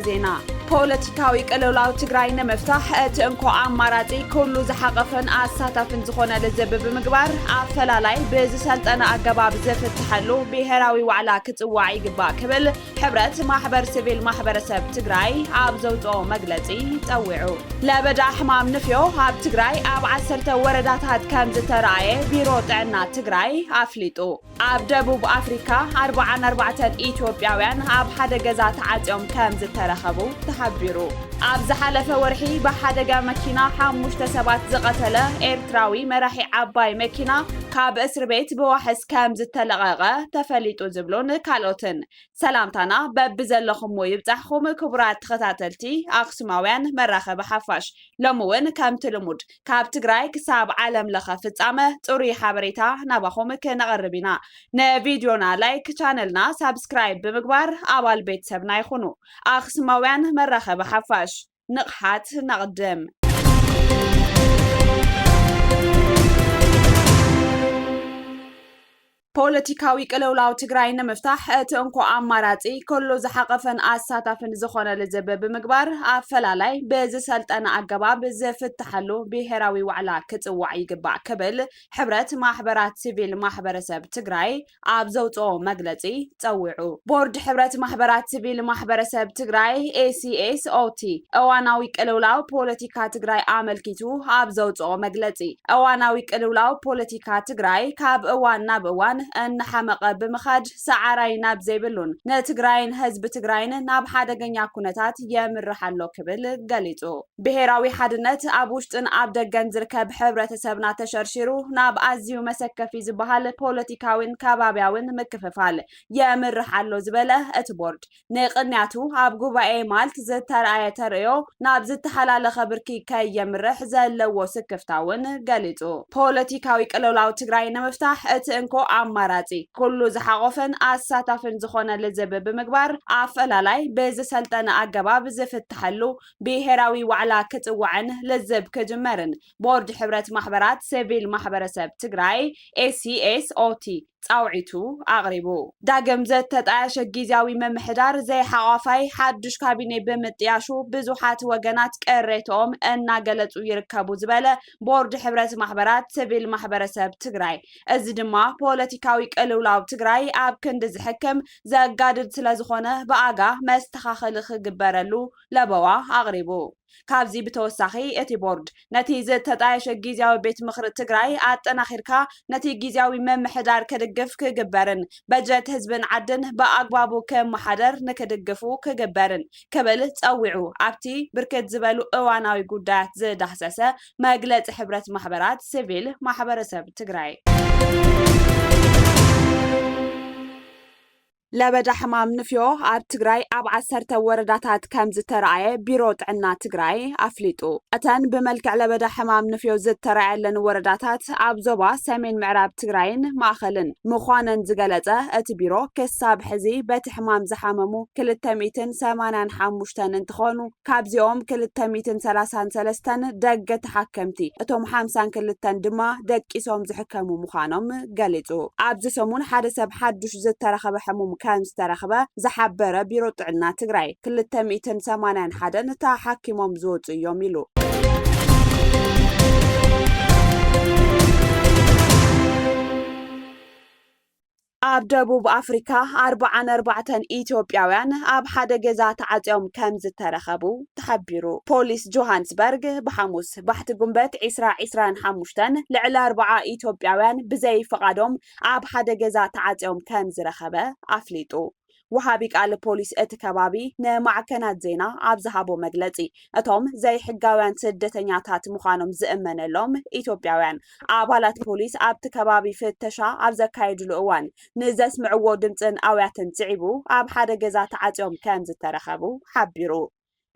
ዜና ፖለቲካዊ ቅልውላው ትግራይ ንምፍታሕ እቲ እንኳ አማራጺ ኩሉ ዝሓቀፈን አሳታፍን ዝኾነ ለዘብብ ምግባር አፈላላይ ብዝሰልጠነ አገባብ ዘፍትሐሉ ብሔራዊ ዋዕላ ክጽዋዕ ይግባእ ክብል ሕብረት ማሕበር ሲቪል ማሕበረሰብ ትግራይ ኣብ ዘውፅኦ መግለጺ ጸዊዑ ለበዳ ሕማም ንፍዮ ኣብ ትግራይ ኣብ 10 ወረዳታት ከም ዝተረኣየ ቢሮ ጥዕና ትግራይ ኣፍሊጡ ኣብ ደቡብ አፍሪካ 44 ኢትዮጵያውያን ኣብ ሓደ ገዛ ተዓጽዮም ከም ዝተረኸቡ ተሓቢሩ ኣብ ዝሓለፈ ወርሒ ብሓደጋ መኪና 5 ሰባት ዝቐተለ ኤርትራዊ መራሒ ዓባይ መኪና ካብ እስር ቤት ብዋሕስ ከም ዝተለቐቐ ተፈሊጡ ዝብሉን ካልኦትን ሰላምታና በብዘለኹም ይብጻሕኹም ክቡራት ተኸታተልቲ ኣክሱማውያን መራኸቢ ሓፋሽ ሎሚ እውን ከምቲ ልሙድ ካብ ትግራይ ክሳብ ዓለም ለኸ ፍጻመ ጽሩይ ሓበሬታ ናባኹም ክነቕርብ ኢና ነቪድዮና ላይክ ቻነልና ሳብስክራይብ ብምግባር ኣባል ቤተሰብና ይኹኑ ኣክሱማውያን መራኸቢ ሓፋሽ ንቕሓት ነቕድም ፖለቲካዊ ቅልውላው ትግራይ ንምፍታሕ እቲ እንኳ አማራጺ ኩሉ ዝሓቀፈን አሳታፍን ዝኾነ ለዘብብ ምግባር አፈላላይ ብዝሰልጠነ አገባብ ዘፍትሐሉ ብሔራዊ ዋዕላ ክጽዋዕ ይግባእ ክብል ሕብረት ማሕበራት ሲቪል ማሕበረሰብ ትግራይ ኣብ ዘውፅኦ መግለጺ ጸዊዑ ቦርድ ሕብረት ማሕበራት ሲቪል ማሕበረሰብ ትግራይ ACSOT እዋናዊ ቅልውላው ፖለቲካ ትግራይ አመልኪቱ ኣብ ዘውፅኦ መግለጺ እዋናዊ ቅልውላው ፖለቲካ ትግራይ ካብ እዋን ናብ እዋን እንሓመቀ ብምኻድ ሰዓራይ ናብ ዘይብሉን ነትግራይን ህዝቢ ትግራይን ናብ ሓደገኛ ኩነታት የምርሓሎ ክብል ገሊጹ ብሔራዊ ሓድነት ኣብ ውሽጥን ኣብ ደገን ዝርከብ ሕብረተሰብና ተሸርሺሩ ናብ ኣዝዩ መሰከፊ ዝበሃል ፖለቲካዊን ከባብያውን ምክፍፋል የምርሓሎ ዝበለ እቲ ቦርድ ንቅንያቱ ኣብ ጉባኤ ማልት ዝተረኣየ ተርእዮ ናብ ዝተሓላለኸ ብርኪ ከየምርሕ ዘለዎ ስክፍታውን ገሊጹ ፖለቲካዊ ቅልውላው ትግራይ ንምፍታሕ እቲ እንኳ አማራጺ ኩሉ ዝሓቆፈን አሳታፍን ዝኾነ ለዘብብ ምግባር አፈላላይ ብዝሰልጠነ አገባብ ዝፍትሐሉ ብሔራዊ ዋዕላ ክጽዋዕን ለዘብ ክጅመርን ቦርድ ሕብረት ማሕበራት ሲቪል ማሕበረሰብ ትግራይ ACSOT ጻውዒቱ ኣቕሪቡ ዳግም ዘተጣየሸ ጊዜያዊ መምሕዳር ዘይሓቋፋይ ሓድሽ ካቢኔ ብምጥያሹ ብዙሓት ወገናት ቅሬቶኦም እናገለጹ ይርከቡ ዝበለ ቦርድ ሕብረት ማሕበራት ሲቪል ማሕበረሰብ ትግራይ እዚ ድማ ፖለቲካዊ ቅልውላው ትግራይ ኣብ ክንዲ ዝሕክም ዘጋድድ ስለ ዝኾነ ብኣጋ መስተኻኸሊ ክግበረሉ ለበዋ ኣቕሪቡ ካብዚ ብተወሳኺ እቲ ቦርድ ነቲ ዝተጣየሸ ጊዜያዊ ቤት ምኽሪ ትግራይ ኣጠናኺርካ ነቲ ጊዜያዊ መምሕዳር ክድግፍ ክግበርን በጀት ህዝብን ዓድን ብኣግባቡ ከመሓደር ንክድግፉ ክግበርን ክብል ጸዊዑ ኣብቲ ብርክት ዝበሉ እዋናዊ ጉዳያት ዝዳህሰሰ መግለጺ ሕብረት ማሕበራት ሲቪል ማሕበረሰብ ትግራይ ለበዳ ሕማም ንፍዮ ኣብ ትግራይ ኣብ 10 ወረዳታት ከም ዝተረኣየ ቢሮ ጥዕና ትግራይ ኣፍሊጡ እተን ብመልክዕ ለበዳ ሕማም ንፍዮ ዝተረኣየለን ወረዳታት ኣብ ዞባ ሰሜን ምዕራብ ትግራይን ማእኸልን ምዃነን ዝገለጸ እቲ ቢሮ ክሳብ ሕዚ በቲ ሕማም ዝሓመሙ 285 እንትኾኑ ካብዚኦም 233 ደገ ተሓከምቲ እቶም 52 ድማ ደቂሶም ዝሕከሙ ምዃኖም ገሊጹ ኣብዚ ሰሙን ሓደ ሰብ ሓዱሽ ዝተረኸበ ሕሙም ከም ዝተረኸበ ዝሓበረ ቢሮ ጥዕና ትግራይ 281 ተሓኪሞም ዝወፁ እዮም ኢሉ ኣብ ደቡብ አፍሪካ 44 ኢትዮጵያውያን ኣብ ሓደ ገዛ ተዓጽዮም ከም ዝተረኸቡ ተሓቢሩ ፖሊስ ጆሃንስበርግ ብሓሙስ ባሕቲ ጉንበት 2025 ልዕሊ 40 ኢትዮጵያውያን ብዘይ ፍቃዶም ኣብ ሓደ ገዛ ተዓጽዮም ከም ዝረኸበ ኣፍሊጡ ወሃቢ ቃል ፖሊስ እቲ ከባቢ ንማዕከናት ዜና ኣብ ዝሃቦ መግለጺ እቶም ዘይሕጋውያን ስደተኛታት ምዃኖም ዝእመነሎም ኢትዮጵያውያን ኣባላት ፖሊስ ኣብቲ ከባቢ ፍተሻ ኣብ ዘካየድሉ እዋን ንዘስምዕዎ ድምፅን ኣውያትን ጽዒቡ ኣብ ሓደ ገዛ ተዓጽዮም ከም ዝተረኸቡ ሓቢሩ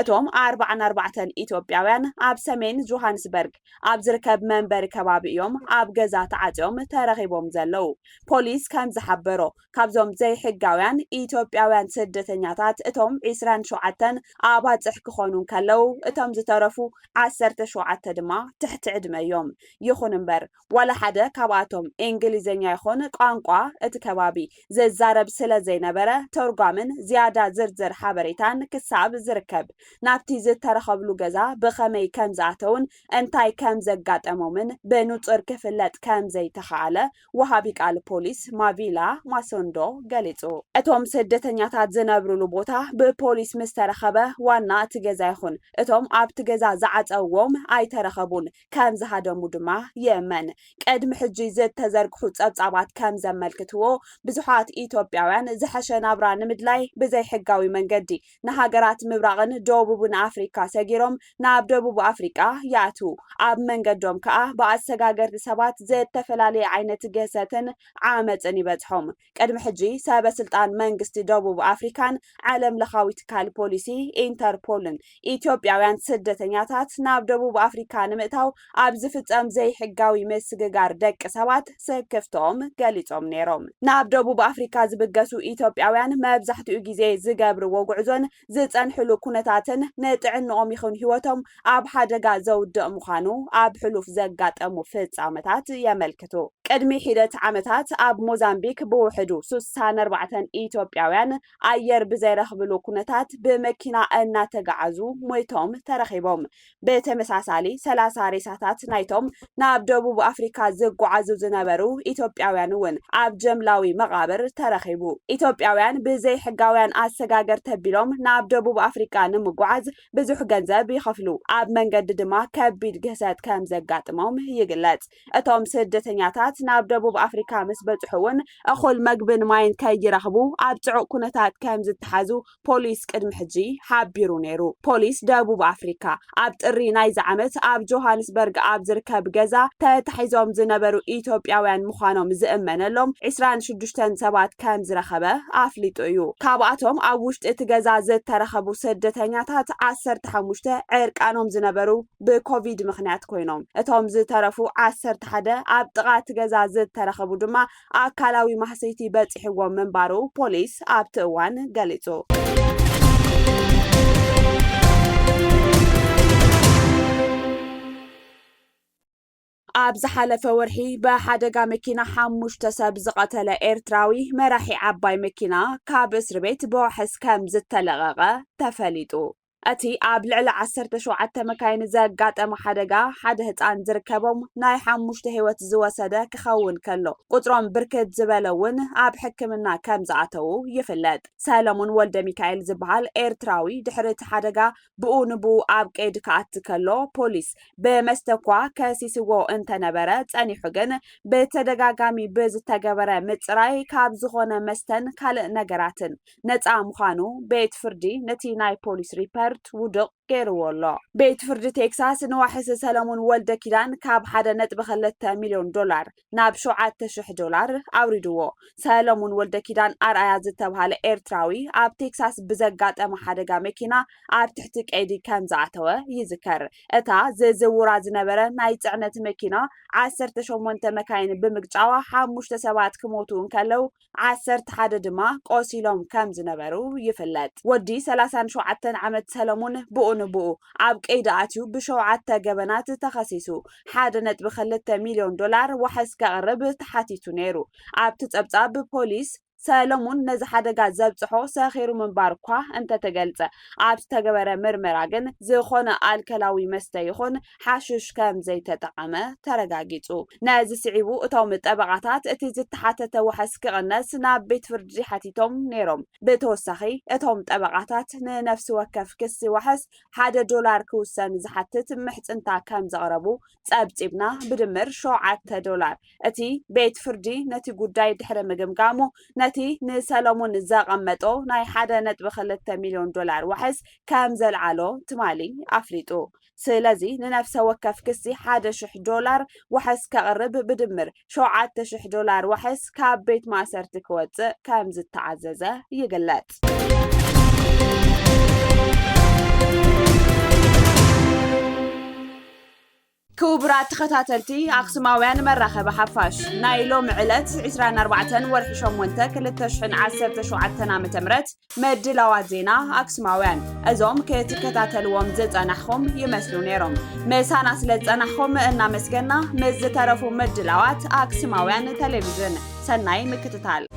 እቶም 44 ኢትዮጵያውያን ኣብ ሰሜን ጆሃንስበርግ ኣብ ዝርከብ መንበሪ ከባቢ እዮም ኣብ ገዛ ተዓጽዮም ተረኺቦም ዘለው ፖሊስ ከም ዝሓበሮ ካብዞም ዘይሕጋውያን ኢትዮጵያውያን ስደተኛታት እቶም 27 ኣባጽሕ ክኾኑ ከለው እቶም ዝተረፉ 17 ድማ ትሕቲ ዕድመ እዮም ይኹን እምበር ወላ ሓደ ካብኣቶም እንግሊዝኛ ይኹን ቋንቋ እቲ ከባቢ ዘዛረብ ስለ ዘይነበረ ተርጓምን ዝያዳ ዝርዝር ሓበሬታን ክሳብ ዝርከብ ናብቲ ዝተረኸብሉ ገዛ ብኸመይ ከም ዝኣተውን እንታይ ከም ዘጋጠሞምን በንጹር ክፍለጥ ከም ዘይተኻኣለ ወሃቢ ቃል ፖሊስ ማቪላ ማሶንዶ ገሊጹ እቶም ስደተኛታት ዝነብሩሉ ቦታ ብፖሊስ ምስ ተረኸበ ዋና እቲ ገዛ ይኹን እቶም ኣብቲ ገዛ ዝዓፀውዎም ኣይተረኸቡን ከም ዝሃደሙ ድማ የመን ቀድሚ ሕጂ ዝተዘርግሑ ጸብጻባት ከም ዘመልክትዎ ብዙሓት ኢትዮጵያውያን ዝሐሸ ናብራ ንምድላይ ብዘይ ሕጋዊ መንገዲ ንሃገራት ምብራቕን ደቡብን ኣፍሪካ ሰጊሮም ናብ ደቡብ ኣፍሪካ ያቱ ኣብ መንገዶም ከዓ ብኣሰጋገርቲ ሰባት ዝተፈላለየ ዓይነት ገሰትን ዓመፅን ይበጽሖም ቀድሚ ሕጂ ሰበስልጣን መንግስቲ ደቡብ ኣፍሪካን ዓለም ለኻዊ ትካል ፖሊሲ ኢንተርፖልን ኢትዮጵያውያን ስደተኛታት ናብ ደቡብ ኣፍሪካ ንምእታው ኣብ ዝፍጸም ዘይ ሕጋዊ ምስግጋር ደቂ ሰባት ስክፍቶም ገሊጾም ነይሮም ናብ ደቡብ ኣፍሪካ ዝብገሱ ኢትዮጵያውያን መብዛሕትኡ ግዜ ዝገብርዎ ጉዕዞን ዝጸንሕሉ ኩነታትን ንጥዕንኦም ይኹን ህይወቶም ኣብ ሓደጋ ዘውድቕ ምዃኑ ኣብ ሕሉፍ ዘጋጠሙ ፍጻመታት የመልክቱ ቅድሚ ሒደት ዓመታት ኣብ ሞዛምቢክ ብውሕዱ 64 ኢትዮጵያውያን ኣየር ብዘይረኽብሉ ኩነታት ብመኪና እናተጋዓዙ ሞይቶም ተረኺቦም ብተመሳሳሊ 30 ሬሳታት ናይቶም ናብ ደቡብ ኣፍሪካ ዝጓዓዙ ዝነበሩ ኢትዮጵያውያን እውን ኣብ ጀምላዊ መቃብር ተረኺቡ ኢትዮጵያውያን ብዘይ ሕጋውያን ኣሰጋገር ተቢሎም ናብ ደቡብ ኣፍሪካ ንምጓዓዝ ብዙሕ ገንዘብ ይኸፍሉ ኣብ መንገዲ ድማ ከቢድ ግህሰት ከም ዘጋጥሞም ይግለጽ እቶም ስደተኛታት ናብ ደቡብ ኣፍሪካ ምስ በጽሑውን እኹል መግብን ማይን ከይረኽቡ ኣብ ጽዑቕ ኩነታት ከም ዝተሓዙ ፖሊስ ቅድሚ ሕጂ ሓቢሩ ነይሩ ፖሊስ ደቡብ ኣፍሪካ ኣብ ጥሪ ናይ ዝዓመት ኣብ ጆሃንስበርግ ኣብ ዝርከብ ገዛ ተታሒዞም ዝነበሩ ኢትዮጵያውያን ምዃኖም ዝእመነሎም 26 ሰባት ከም ዝረኸበ ኣፍሊጡ እዩ ካብኣቶም ኣብ ውሽጢ እቲ ገዛ ዝተረኸቡ ስደተኛታት 15 ዕርቃኖም ዝነበሩ ብኮቪድ ምኽንያት ኮይኖም እቶም ዝተረፉ 11 ኣብ ጥቓ እቲ ገዛ ዝተረኸቡ ድማ ኣካላዊ ማህሰይቲ በጽሕዎም ምንባሩ ፖሊስ ኣብቲ እዋን ገሊጹ ኣብ ዝሓለፈ ወርሒ በሓደጋ መኪና 5 ሰብ ዝቐተለ ኤርትራዊ መራሒ ዓባይ መኪና ካብ እስር ቤት ብዋሕስ ከም ዝተለቐቐ ተፈሊጡ እቲ ኣብ ልዕሊ 17 መካይን ዘጋጠመ ሓደጋ ሓደ ህፃን ዝርከቦም ናይ 5 ህይወት ዝወሰደ ክኸውን ከሎ ቁጥሮም ብርክት ዝበለውን ኣብ ሕክምና ከም ዝኣተው ይፍለጥ ሰለሞን ወልደ ሚካኤል ዝበሃል ኤርትራዊ ድሕሪ እቲ ሓደጋ ብኡ ንብኡ ኣብ ቀይዲ ከኣቲ ከሎ ፖሊስ ብመስተኳ ከሲስዎ እንተነበረ ጸኒሑ ግን ብተደጋጋሚ ብዝተገበረ ምጽራይ ካብ ዝኾነ መስተን ካልእ ነገራትን ነፃ ምዃኑ ቤት ፍርዲ ነቲ ናይ ፖሊስ ሪፖርት ውድቕ ገይርዎሎ ቤት ፍርዲ ቴክሳስ ንዋሕሲ ሰለሞን ወልደ ኪዳን ካብ 1.2 ሚልዮን ዶላር ናብ $7,000 ኣውሪድዎ ሰለሞን ወልደ ኪዳን ኣርኣያ ዝተባሃለ ኤርትራዊ ኣብ ቴክሳስ ብዘጋጠመ ሓደጋ መኪና ኣብ ትሕቲ ቀይዲ ከም ዝኣተወ ይዝከር እታ ዝዝውራ ዝነበረ ናይ ጽዕነት መኪና 18 መካይን ብምግጫዋ 5 ሰባት ክሞቱ እንከለው 11 ድማ ቆሲሎም ከም ዝነበሩ ይፍለጥ ወዲ 37 ዓመት ሰለሞን ብኡ ንብኡ ኣብ ቀይዲ ኣትዩ ብ7 ገበናት ተኸሲሱ 1.2 ሚልዮን ዶላር ዋሕስ ከቕርብ ተሓቲቱ ነይሩ ኣብቲ ጸብጻብ ፖሊስ ሰለሞን ነዚ ሓደጋ ዘብጽሖ ሰኺሩ ምንባር እኳ እንተተገልጸ ኣብ ዝተገበረ ምርመራ ግን ዝኾነ ኣልከላዊ መስተ ይኹን ሓሽሽ ከም ዘይተጠቐመ ተረጋጊጹ ነዚ ስዒቡ እቶም ጠበቓታት እቲ ዝተሓተተ ዋሕስ ክቕነስ ናብ ቤት ፍርዲ ሓቲቶም ነይሮም ብተወሳኺ እቶም ጠበቓታት ንነፍሲ ወከፍ ክሲ ዋሕስ $1 ክውሰን ዝሓትት ምሕጽንታ ከም ዘቕረቡ ጸብጺብና ብድምር $7 እቲ ቤት ፍርዲ ነቲ ጉዳይ ድሕሪ ምግምጋሙ ነቲ ንሰለሞን ዘቐመጦ ናይ 1.2 ሚልዮን ዶላር ዋሕስ ከም ዘልዓሎ ትማሊ ኣፍሊጡ ስለዚ ንነፍሰ ወከፍ ክሲ $1,000 ዋሕስ ከቕርብ ብድምር $7,000 ዋሕስ ካብ ቤት ማእሰርቲ ክወፅእ ከም ዝተዓዘዘ ይግለጽ كوبرات تخاتلتي أقسماويان مراخب حفاش نايلو معلت 24 ورح شمونتا كل تشحن 17 متمرت مدلوات زينا أقسماويان أزوم كتكتاتلوم زيت أنحهم يمثلون يروم مسانا سلت أنحهم إنا مسكنا مز ترفو مدلوات أقسماويان تلفزيون سناي مكتتال